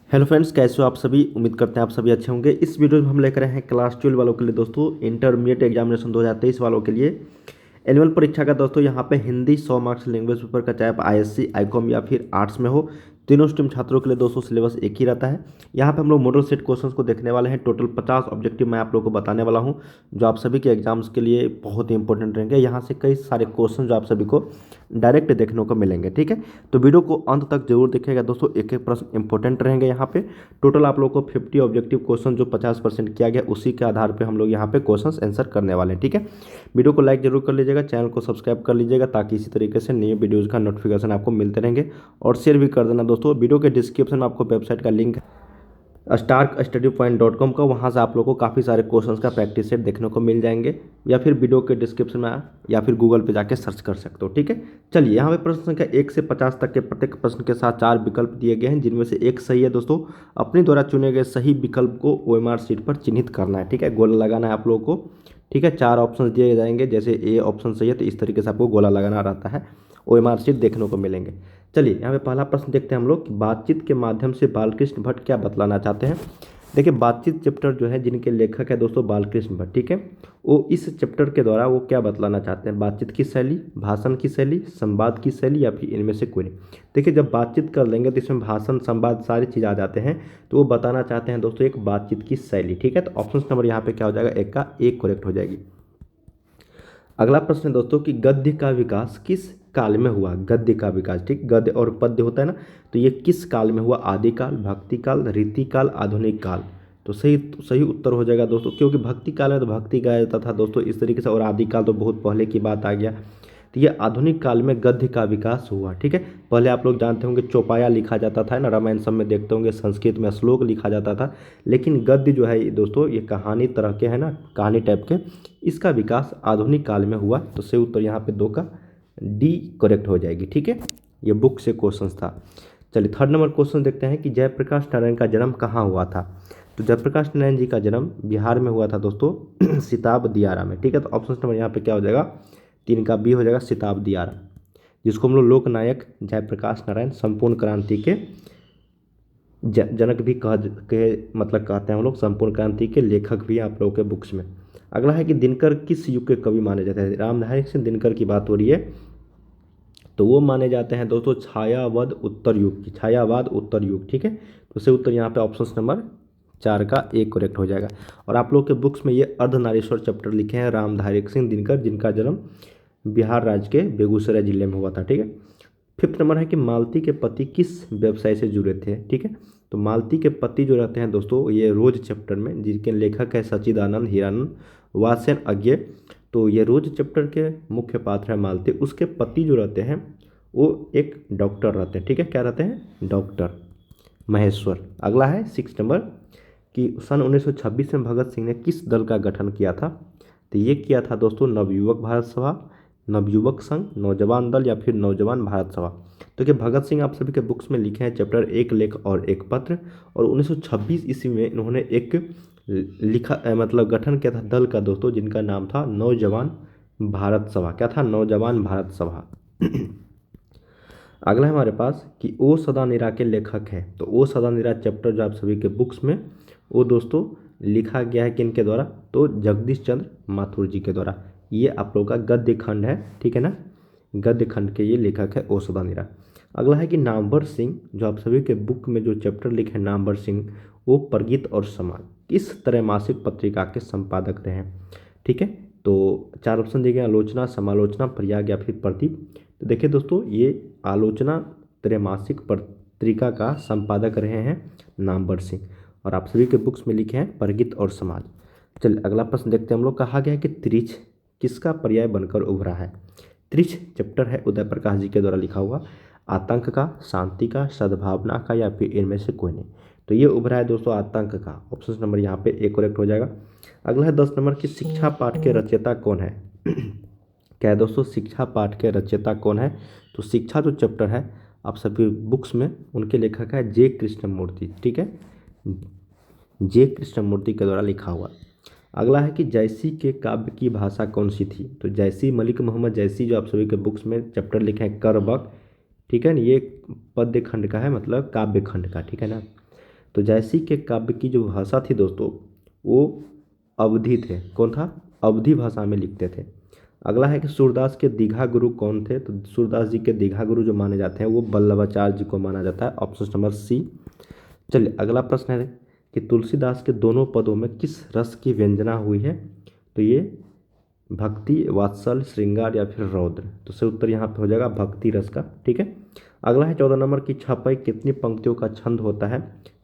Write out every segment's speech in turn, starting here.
Hello friends, कैसे हो आप सभी। उम्मीद करते हैं आप सभी अच्छे होंगे। इस वीडियो में हम लेकर आए हैं क्लास 12 वालों के लिए दोस्तों, इंटरमीडिएट एग्जामिनेशन 2023 वालों के लिए एनुअल परीक्षा का दोस्तों यहाँ पे हिंदी 100 मार्क्स लैंग्वेज पेपर का, चाहे आप आईएससी, आईकॉम या फिर आर्ट्स में हो, तीनों स्ट्रीम छात्रों के लिए दोस्तों सिलेबस एक ही रहता है। यहाँ पे हम लोग मॉडल सेट क्वेश्चंस को देखने वाले हैं। टोटल 50 ऑब्जेक्टिव मैं आप लोगों को बताने वाला हूँ, जो आप सभी के एग्जाम्स के लिए बहुत ही इंपॉर्टेंट रहेंगे। यहाँ से कई सारे क्वेश्चन जो आप सभी को डायरेक्ट देखने को मिलेंगे, ठीक है। तो वीडियो को अंत तक जरूर देखिएगा दोस्तों, एक एक प्रश्न इंपॉर्टेंट रहेंगे यहाँ पे। टोटल आप लोग को 50 ऑब्जेक्टिव क्वेश्चन जो 50% किया गया, उसी के आधार पे हम लोग यहाँ पे क्वेश्चंस आंसर करने वाले हैं, ठीक है। वीडियो को लाइक जरूर कर लीजिएगा, चैनल को सब्सक्राइब कर लीजिएगा, ताकि इसी तरीके से नए वीडियोज़ का नोटिफिकेशन आपको मिलते रहेंगे। और शेयर भी कर देना दोस्तों। वीडियो के डिस्क्रिप्शन में आपको वेबसाइट का लिंक starkstudypoint.com का, वहाँ से आप लोगों को काफ़ी सारे क्वेश्चंस का प्रैक्टिस सेट देखने को मिल जाएंगे, या फिर वीडियो के डिस्क्रिप्शन में या फिर गूगल पे जाके सर्च कर सकते हो, ठीक है। चलिए, यहाँ पे प्रश्न संख्या 1 से 50 तक के प्रत्येक प्रश्न के साथ 4 विकल्प दिए गए हैं, जिनमें से एक सही है दोस्तों। अपने द्वारा चुने गए सही विकल्प को OMR शीट पर चिन्हित करना है, ठीक है। गोला लगाना है आप लोगों को, ठीक है। 4 ऑप्शन दिए जाएंगे, जैसे ए ऑप्शन सही है तो इस तरीके से आपको गोला लगाना रहता है, OMR शीट देखने को मिलेंगे। चलिए, यहाँ पे पहला प्रश्न देखते हैं हम लोग कि बातचीत के माध्यम से बालकृष्ण भट्ट क्या बतलाना चाहते हैं। देखिए, बातचीत चैप्टर जो है, जिनके लेखक है दोस्तों बालकृष्ण भट्ट, ठीक है। वो इस चैप्टर के द्वारा वो क्या बतलाना चाहते हैं। बातचीत की शैली, भाषण की शैली, संवाद की शैली, या फिर इनमें से कोई नहीं। देखिए, जब बातचीत कर लेंगे तो इसमें भाषण, संवाद सारी चीज़ आ जाते हैं। तो वो बताना चाहते हैं दोस्तों एक बातचीत की शैली, ठीक है। तो ऑप्शन नंबर यहाँ पे क्या हो जाएगा, एक का एक करेक्ट हो जाएगी। अगला प्रश्न है दोस्तों कि गद्य का विकास किस काल में हुआ। गद्य का विकास, ठीक, गद्य और पद्य होता है ना, तो ये किस काल में हुआ। आदिकाल, भक्ति काल, रीति काल, आधुनिक काल। तो सही उत्तर हो जाएगा दोस्तों, क्योंकि भक्ति काल में तो भक्ति गाया जाता था दोस्तों इस तरीके से, और आदिकाल तो बहुत पहले की बात आ गया। तो ये आधुनिक काल में गद्य का विकास हुआ, ठीक है। पहले आप लोग जानते होंगे चौपाया लिखा जाता था ना, रामायण सब में देखते होंगे संस्कृत में श्लोक लिखा जाता था। लेकिन गद्य जो है दोस्तों, ये कहानी तरह के है ना, कहानी टाइप के, इसका विकास आधुनिक काल में हुआ। तो सही उत्तर यहाँ पे 2 का डी करेक्ट हो जाएगी, ठीक है। ये बुक से क्वेश्चन था। चलिए, थर्ड नंबर क्वेश्चन देखते हैं कि जयप्रकाश नारायण का जन्म कहाँ हुआ था। तो जयप्रकाश नारायण जी का जन्म बिहार में हुआ था दोस्तों, सिताब दियारा में, ठीक है। तो ऑप्शन नंबर यहाँ पे क्या हो जाएगा, 3 का बी हो जाएगा, सिताब दियारा, जिसको हम लोग लोकनायक जयप्रकाश नारायण संपूर्ण क्रांति के जनक भी मतलब कहते हैं हम लोग, संपूर्ण क्रांति के लेखक भी हैं आप लोगों के बुक्स में। अगला है कि दिनकर किस युग के कवि माने जाते हैं। रामधारी सिंह दिनकर की बात हो रही है, तो वो माने जाते हैं दोस्तों छायावाद उत्तर युग की, छायावाद उत्तर युग, ठीक है। तो सही उत्तर यहाँ पे ऑप्शन नंबर 4 का एक करेक्ट हो जाएगा। और आप लोग के बुक्स में ये अर्धनारीश्वर चैप्टर लिखे हैं, रामधारी सिंह दिनकर, जिनका जन्म बिहार राज्य के बेगूसराय जिले में हुआ था, ठीक है। फिफ्थ नंबर है कि मालती के पति किस व्यवसाय से जुड़े थे, ठीक है। तो मालती के पति जो रहते हैं दोस्तों, ये रोज चैप्टर में, जिनके लेखक है सच्चिदानंद हीरानंद वात्स्यन अज्ञे। तो ये रोज चैप्टर के मुख्य पात्र है मालती। उसके पति जो रहते हैं वो एक डॉक्टर रहते हैं, ठीक है। क्या रहते हैं, डॉक्टर महेश्वर। अगला है 6 नंबर कि सन 1926 में भगत सिंह ने किस दल का गठन किया था। तो ये किया था दोस्तों नवयुवक भारत सभा, नवयुवक संघ, नौजवान दल, या फिर नौजवान भारत सभा। तो कि भगत सिंह आप सभी के बुक्स में लिखे हैं चैप्टर एक लेख और एक पत्र। और 1926 ईस्वी में इन्होंने एक मतलब गठन किया था दल का दोस्तों, जिनका नाम था नौजवान भारत सभा। क्या था, नौजवान भारत सभा। अगला है हमारे पास कि ओ सदानीरा के लेखक है। तो ओ सदानीरा चैप्टर जो आप सभी के बुक्स में, वो दोस्तों लिखा गया है किन के द्वारा, तो जगदीश चंद्र माथुर जी के द्वारा। ये आप लोगों का गद्य खंड है, ठीक है ना, गद्य खंड के ये लेखक है ओ सदानीरा। अगला है कि नामवर सिंह, जो आप सभी के बुक में जो चैप्टर लिखे हैं नामवर सिंह, वो प्रगीत और समाज किस त्रैमासिक पत्रिका के संपादक रहे हैं, ठीक है। तो 4 ऑप्शन दिए गए, आलोचना, समालोचना, प्रयाग, या फिर प्रदीप। तो देखिए दोस्तों, ये आलोचना त्रैमासिक पत्रिका का संपादक रहे हैं नामवर सिंह, और आप सभी के बुक्स में लिखे हैं प्रगीत और समाज। चलिए, अगला प्रश्न देखते हैं हम लोग। कहा गया है कि त्रिछ किसका पर्याय बनकर उभरा है। त्रिछ चैप्टर है उदय प्रकाश जी के द्वारा लिखा हुआ। आतंक का, शांति का, सद्भावना का, या फिर इनमें से कोई नहीं। तो ये उभरा है दोस्तों आतंक का। ऑप्शन नंबर यहाँ पे एक करेक्ट हो जाएगा। अगला है 10 नंबर की शिक्षा पाठ के रचयिता कौन है। क्या है दोस्तों, शिक्षा पाठ के रचयिता कौन है। तो शिक्षा जो चैप्टर है आप सभी बुक्स में, उनके लेखक है जे कृष्णमूर्ति, ठीक है, जे कृष्णमूर्ति के द्वारा लिखा हुआ। अगला है कि जैसी के काव्य की भाषा कौन सी थी। तो जैसी, मलिक मोहम्मद जैसी, जो आप सभी के बुक्स में चैप्टर लिखे हैं करबक, ठीक है ना, ये पद्य खंड का है, मतलब काव्य खंड का, ठीक है ना। तो जयसी के काव्य की जो भाषा थी दोस्तों वो अवधी थे। कौन था? अवधी भाषा में लिखते थे। अगला है कि सूरदास के दीघा गुरु कौन थे? तो सूरदास जी के दीघा गुरु जो माने जाते हैं वो वल्लभाचार्य जी को माना जाता है। Option number C. चलिए अगला प्रश्न है कि तुलसीदास के दोनों पदों में किस रस की व्यंजना हुई है? तो ये भक्ति, वात्सल, श्रृंगार या फिर रौद्र। तो सही उत्तर यहाँ पे हो जाएगा भक्ति रस का। ठीक है। अगला है 14 नंबर की छपई कितनी पंक्तियों का छंद होता है?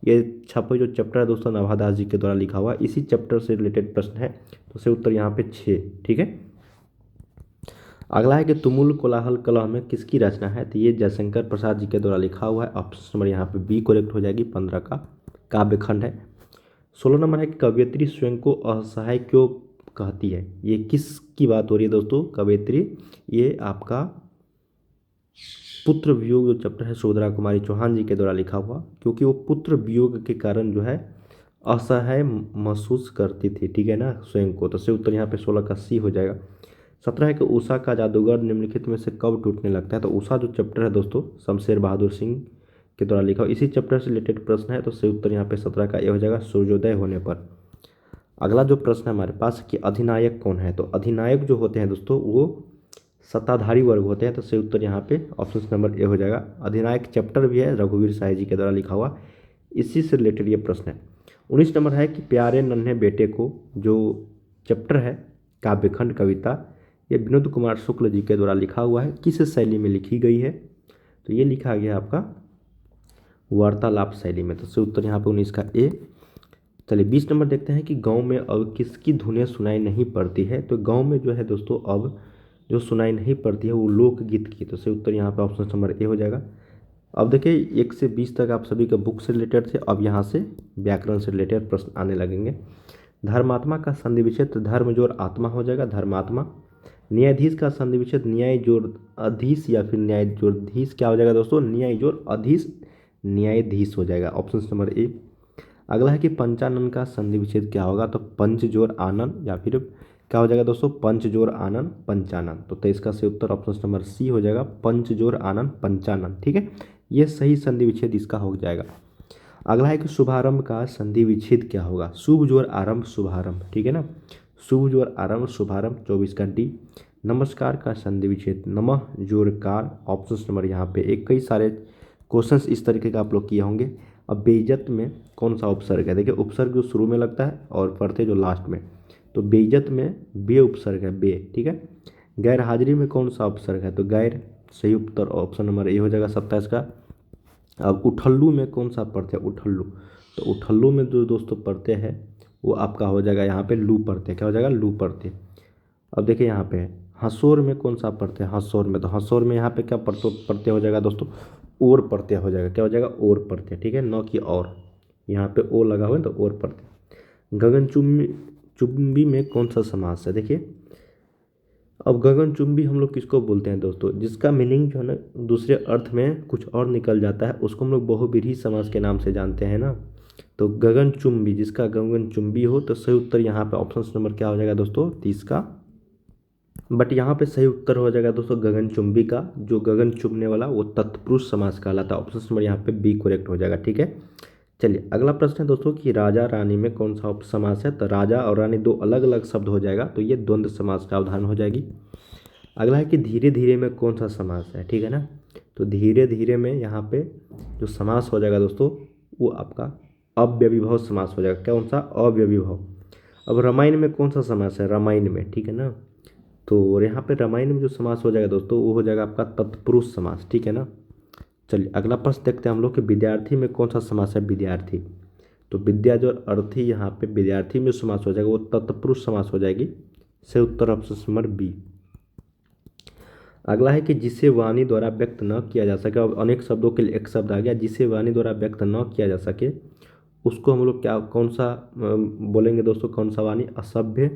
ये छपई जो चैप्टर है दोस्तों नवादास जी के द्वारा लिखा हुआ, इसी चैप्टर से रिलेटेड प्रश्न है। तो सही उत्तर यहाँ पे 6। ठीक है। अगला है कि तुमुल कोलाहल कलह में किसकी रचना है? तो ये जयशंकर प्रसाद जी के द्वारा लिखा हुआ है। ऑप्शन नंबर यहाँ पे बी करेक्ट हो जाएगी। 15 का काव्यखंड है। 16 नंबर है कि कवयित्री स्वयं को असहाय क्यों कहती है? ये किसकी बात हो रही है दोस्तों? कवयित्री, ये आपका पुत्र वियोग जो चैप्टर है सुभद्रा कुमारी चौहान जी के द्वारा लिखा हुआ, क्योंकि वो पुत्र वियोग के कारण जो है असहाय महसूस करती थी। ठीक है ना, स्वयं को। तो सही उत्तर यहाँ पे 16 का सी हो जाएगा। 17 है कि उषा का जादूगर निम्नलिखित में से कब टूटने लगता है? तो उषा जो चैप्टर है दोस्तों शमशेर बहादुर सिंह के द्वारा लिखा हुआ, इसी चैप्टर से रिलेटेड प्रश्न है। तो सही उत्तर यहाँ पे 17 का ये हो जाएगा सूर्योदय होने पर। अगला जो प्रश्न है हमारे पास कि अधिनायक कौन है? तो अधिनायक जो होते हैं दोस्तों वो सत्ताधारी वर्ग होते हैं। तो सही उत्तर यहाँ पे ऑप्शन नंबर ए हो जाएगा। अधिनायक चैप्टर भी है रघुवीर साय जी के द्वारा लिखा हुआ, इसी से रिलेटेड ये प्रश्न है। 19 नंबर है कि प्यारे नन्हे बेटे को जो चैप्टर है काव्यखंड कविता, ये विनोद कुमार शुक्ल जी के द्वारा लिखा हुआ है। किस शैली में लिखी गई है? तो ये लिखा गया आपका वार्तालाप शैली में। तो सही उत्तर यहाँ पे 19 का ए। चलिए 20 नंबर देखते हैं कि गांव में अब किसकी धुनें सुनाई नहीं पड़ती है? तो गांव में जो है दोस्तों अब जो सुनाई नहीं पड़ती है वो लोकगीत की। तो सही उत्तर यहाँ पे ऑप्शन नंबर ए हो जाएगा। अब देखिए 1 से 20 तक आप सभी का बुक से रिलेटेड थे, अब यहाँ से व्याकरण से रिलेटेड प्रश्न आने लगेंगे। धर्मात्मा का संधि विच्छेद धर्म जोड़ आत्मा हो जाएगा, धर्मात्मा। न्यायाधीश का संधि विच्छेद न्याय जोड़ अधीश या फिर न्याय जोड़ धीश क्या हो जाएगा दोस्तों? न्याय जोड़ अधीश न्यायाधीश हो जाएगा। Option number A. अगला है कि पंचानन का संधि विच्छेद क्या होगा? तो पंच जोड़ आनन या फिर क्या हो जाएगा दोस्तों? पंच जोड़ आनन पंचानन। तो इसका सही उत्तर ऑप्शन नंबर सी हो जाएगा, पंच जोड़ आनन पंचानन। ठीक है, ये सही संधि विच्छेद इसका हो जाएगा। अगला है कि शुभारंभ का संधि विच्छेद क्या होगा? शुभ जोड़ आरंभ शुभारंभ। ठीक है ना, शुभ जोड़ आरंभ शुभारंभ 24 का डी। नमस्कार का संधि विच्छेद नमः जोड़ कार। ऑप्शन नंबर यहाँ पे एक। कई सारे क्वेश्चंस इस तरीके का आप लोग किए होंगे। अब बेइज्जत में कौन सा उपसर्ग है? देखिए उपसर्ग जो शुरू में लगता है और पढ़ते जो लास्ट में। तो बेइज्जत में बे उपसर्ग है, बे। ठीक है। गैर हाजिरी में कौन सा उपसर्ग है? तो गैर। सही उत्तर ऑप्शन नंबर ए हो जाएगा 27 का। अब उठल्लू में कौन सा पढ़ते हैं? उठल्लू। तो उठल्लू में जो दोस्तों पढ़ते हैं वो आपका हो जाएगा यहाँ पे लू पढ़ते हैं। क्या हो जाएगा? लू पढ़ते। अब देखिए यहाँ पे हंसोर में कौन सा पढ़ते हैं? हंसोर में। तो हंसोर में यहाँ पे क्या पढ़ते हो जाएगा दोस्तों? ओर पढ़ते हो जाएगा। क्या हो जाएगा? ओर पढ़ते। ठीक है, न कि और। यहाँ पे ओ लगा हुआ है तो ओर पढ़ते। गगनचुंबी चुंबी में कौन सा समास है? देखिए अब गगनचुंबी हम लोग किसको बोलते हैं दोस्तों? जिसका मीनिंग जो है ना दूसरे अर्थ में कुछ और निकल जाता है उसको हम लोग बहुव्रीहि समास के नाम से जानते हैं ना। तो गगनचुंबी, जिसका गगनचुंबी हो। तो सही उत्तर यहाँ पे ऑप्शन नंबर क्या हो जाएगा दोस्तों? 30 का। बट यहाँ पे सही उत्तर हो जाएगा दोस्तों गगनचुंबी का। जो गगन चुंबने वाला वो तत्पुरुष समास कहलाता है। ऑप्शन नंबर यहाँ पे बी करेक्ट हो जाएगा। ठीक है। चलिए अगला प्रश्न है दोस्तों कि राजा रानी में कौन सा उपसमास है? तो राजा और रानी दो अलग अलग शब्द हो जाएगा, तो ये द्वंद्व समास का उदाहरण हो जाएगी। अगला है कि धीरे धीरे में कौन सा समास है? ठीक है ना, तो धीरे धीरे में यहाँ पे जो समास हो जाएगा दोस्तों वो आपका अव्ययीभाव समास हो जाएगा। कौन सा? अव्ययीभाव। अब रामायण में कौन सा समास है? रामायण में। ठीक है ना, तो यहाँ पे रामायण में जो समास हो जाएगा दोस्तों वो हो जाएगा आपका तत्पुरुष समास। ठीक है ना। चलिए अगला प्रश्न देखते हैं हम लोग कि विद्यार्थी में कौन सा समास है? विद्यार्थी। तो विद्या जो अर्थी यहाँ पे विद्यार्थी में समास हो जाएगा वो तत्पुरुष समास हो जाएगी। सही उत्तर ऑप्शन नंबर बी। अगला है कि जिसे वाणी द्वारा व्यक्त न किया जा सके। अब अनेक शब्दों के लिए एक शब्द आ गया, जिसे वाणी द्वारा व्यक्त न किया जा सके उसको हम लोग क्या कौन सा बोलेंगे दोस्तों? कौन सा वाणी? असभ्य,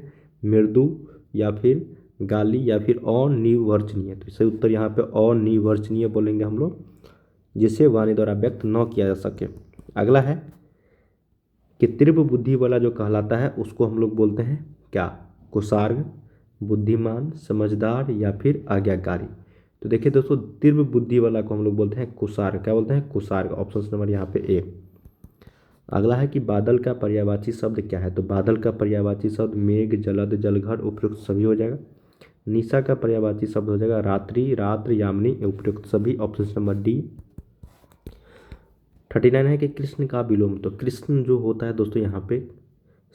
मृदु या फिर गाली या फिर अनिवर्चनीय। तो सही उत्तर यहाँ पे अनिवर्चनीय बोलेंगे हम लोग, जिसे वाणी द्वारा व्यक्त न किया जा सके। अगला है कि तीव्र बुद्धि वाला जो कहलाता है उसको हम लोग बोलते हैं क्या? कुशार्ग, बुद्धिमान, समझदार या फिर आज्ञाकारी। तो देखिए दोस्तों तीव्र बुद्धि वाला को हम लोग बोलते हैं कुशार्ग। क्या बोलते हैं? कुशार्ग। ऑप्शन नंबर यहाँ पे ए। अगला है कि बादल का पर्यायवाची शब्द क्या है। तो बादल का पर्यायवाची शब्द मेघ, जलद, जलघर, उपयुक्त सभी हो जाएगा। निशा का पर्यायवाची शब्द हो जाएगा रात्रि, रात्र, यामिनी, उपयुक्त सभी, ऑप्शन नंबर डी। 39 है कि कृष्ण का विलोम। तो कृष्ण जो होता है दोस्तों यहाँ पे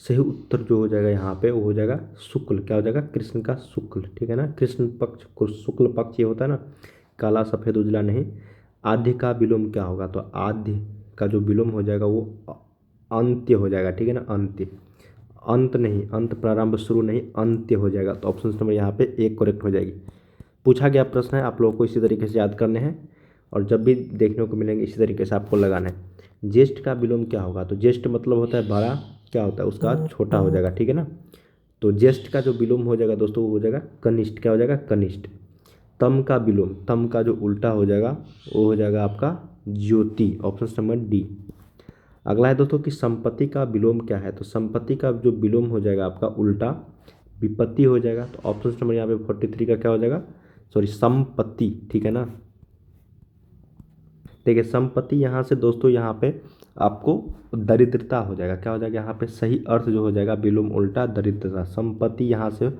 सही उत्तर जो हो जाएगा यहाँ पे वो हो जाएगा शुक्ल। क्या हो जाएगा? कृष्ण का शुक्ल, ठीक है ना। कृष्ण पक्ष को शुक्ल पक्ष ये होता है ना, काला सफ़ेद उजला नहीं। आद्य का विलोम क्या होगा? तो आद्य का जो विलोम हो जाएगा वो अंत्य हो जाएगा, ठीक है ना। अंत्य, अंत नहीं, अंत प्रारंभ शुरू नहीं, अंत्य हो जाएगा। तो ऑप्शन नंबर यहाँ पे एक करेक्ट हो जाएगी। पूछा गया प्रश्न है, आप लोगों को इसी तरीके से याद करने हैं और जब भी देखने को मिलेंगे इसी तरीके से आपको लगाना है। ज्येष्ठ का विलोम क्या होगा? तो ज्येष्ठ मतलब होता है बड़ा, क्या होता है उसका छोटा हो जाएगा, ठीक है ना। तो ज्येष्ठ का जो विलोम हो जाएगा दोस्तों वो हो जाएगा कनिष्ठ। क्या हो जाएगा? कनिष्ठ। तम का विलोम, तम का जो उल्टा हो जाएगा वो हो जाएगा आपका ज्योति, ऑप्शन नंबर डी। अगला है दोस्तों कि संपत्ति का विलोम क्या है। तो संपत्ति का जो विलोम हो जाएगा आपका उल्टा विपत्ति हो जाएगा। तो ऑप्शन नंबर यहाँ पे 43 का क्या हो जाएगा? सॉरी, संपत्ति, ठीक है ना। देखिए संपत्ति यहाँ से दोस्तों यहाँ पे आपको दरिद्रता हो जाएगा। क्या हो जाएगा? यहाँ पे सही अर्थ जो हो जाएगा विलोम उल्टा दरिद्रता। संपत्ति यहाँ से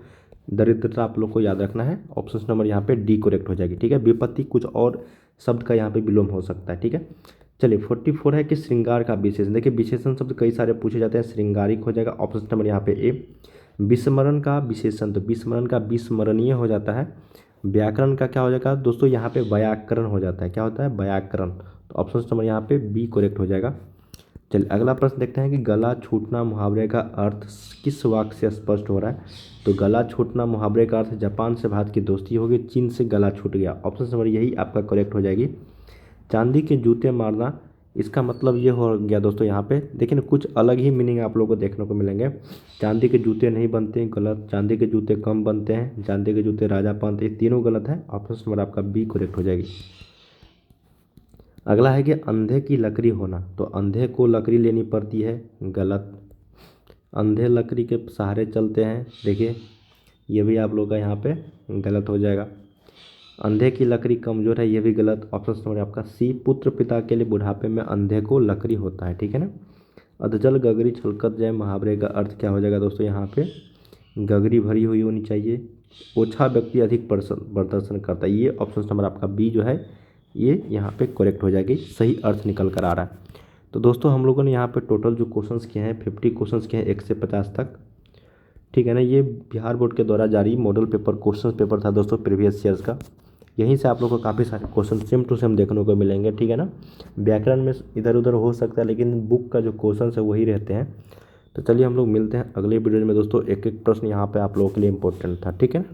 दरिद्रता आप लोग को याद रखना है। ऑप्शन नंबर यहाँ पे डी करेक्ट हो जाएगी, ठीक है। विपत्ति कुछ और शब्द का यहाँ पे विलोम हो सकता है, ठीक है। चलिए 44 है कि श्रृंगार का विशेषण। देखिए विशेषण शब्द कई सारे पूछे जाते हैं, श्रृंगारिक हो जाएगा, ऑप्शन नंबर यहाँ पे ए। विस्मरण का विशेषण, तो विस्मरण का विस्मरणीय हो जाता है। व्याकरण का क्या हो जाएगा दोस्तों? यहाँ पे व्याकरण हो जाता है। क्या होता है? व्याकरण। तो ऑप्शन नंबर यहाँ पे बी करेक्ट हो जाएगा। चलिए अगला प्रश्न देखते हैं कि गला छूटना मुहावरे का अर्थ किस वाक्य से स्पष्ट हो रहा है। तो गला छूटना मुहावरे का अर्थ जापान से भारत की दोस्ती होगी, चीन से गला छूट गया। ऑप्शन नंबर यही आपका करेक्ट हो जाएगी। चांदी के जूते मारना, इसका मतलब ये हो गया दोस्तों यहाँ पे देखिए ना, कुछ अलग ही मीनिंग आप लोगों को देखने को मिलेंगे। चांदी के जूते नहीं बनते हैं, गलत। चांदी के जूते कम बनते हैं, चांदी के जूते राजा पहनते हैं, तीनों गलत है। ऑप्शन नंबर आपका बी करेक्ट हो जाएगी। अगला है कि अंधे की लकड़ी होना। तो अंधे को लकड़ी लेनी पड़ती है, गलत। अंधे लकड़ी के सहारे चलते हैं, देखिए ये भी आप लोग का यहाँ पे गलत हो जाएगा। अंधे की लकड़ी कमज़ोर है, ये भी गलत। ऑप्शन नंबर आपका सी। पुत्र पिता के लिए बुढ़ापे में अंधे को लकड़ी होता है, ठीक है ना। अधजल गगरी छलकत जाए मुहावरे का अर्थ क्या हो जाएगा दोस्तों? यहाँ पे गगरी भरी हुई होनी चाहिए, ओछा व्यक्ति अधिक प्रदर्शन करता है। ये ऑप्शन नंबर आपका बी जो है ये यहाँ पे करेक्ट हो जाएगी, सही अर्थ निकल कर आ रहा है। तो दोस्तों हम लोगों ने यहाँ पे टोटल जो क्वेश्चंस किए हैं 50 क्वेश्चंस किए हैं 1 से 50 तक, ठीक है ना। ये बिहार बोर्ड के द्वारा जारी मॉडल पेपर क्वेश्चन पेपर था दोस्तों प्रीवियस ईयर्स का। यहीं से आप लोग को काफ़ी सारे क्वेश्चन सेम टू सेम देखने को मिलेंगे, ठीक है ना। व्याकरण में इधर उधर हो सकता है लेकिन बुक का जो क्वेश्चन है वही रहते हैं। तो चलिए हम लोग मिलते हैं अगले वीडियो में दोस्तों। एक एक प्रश्न यहाँ पे आप लोगों के लिए इंपॉर्टेंट था, ठीक है।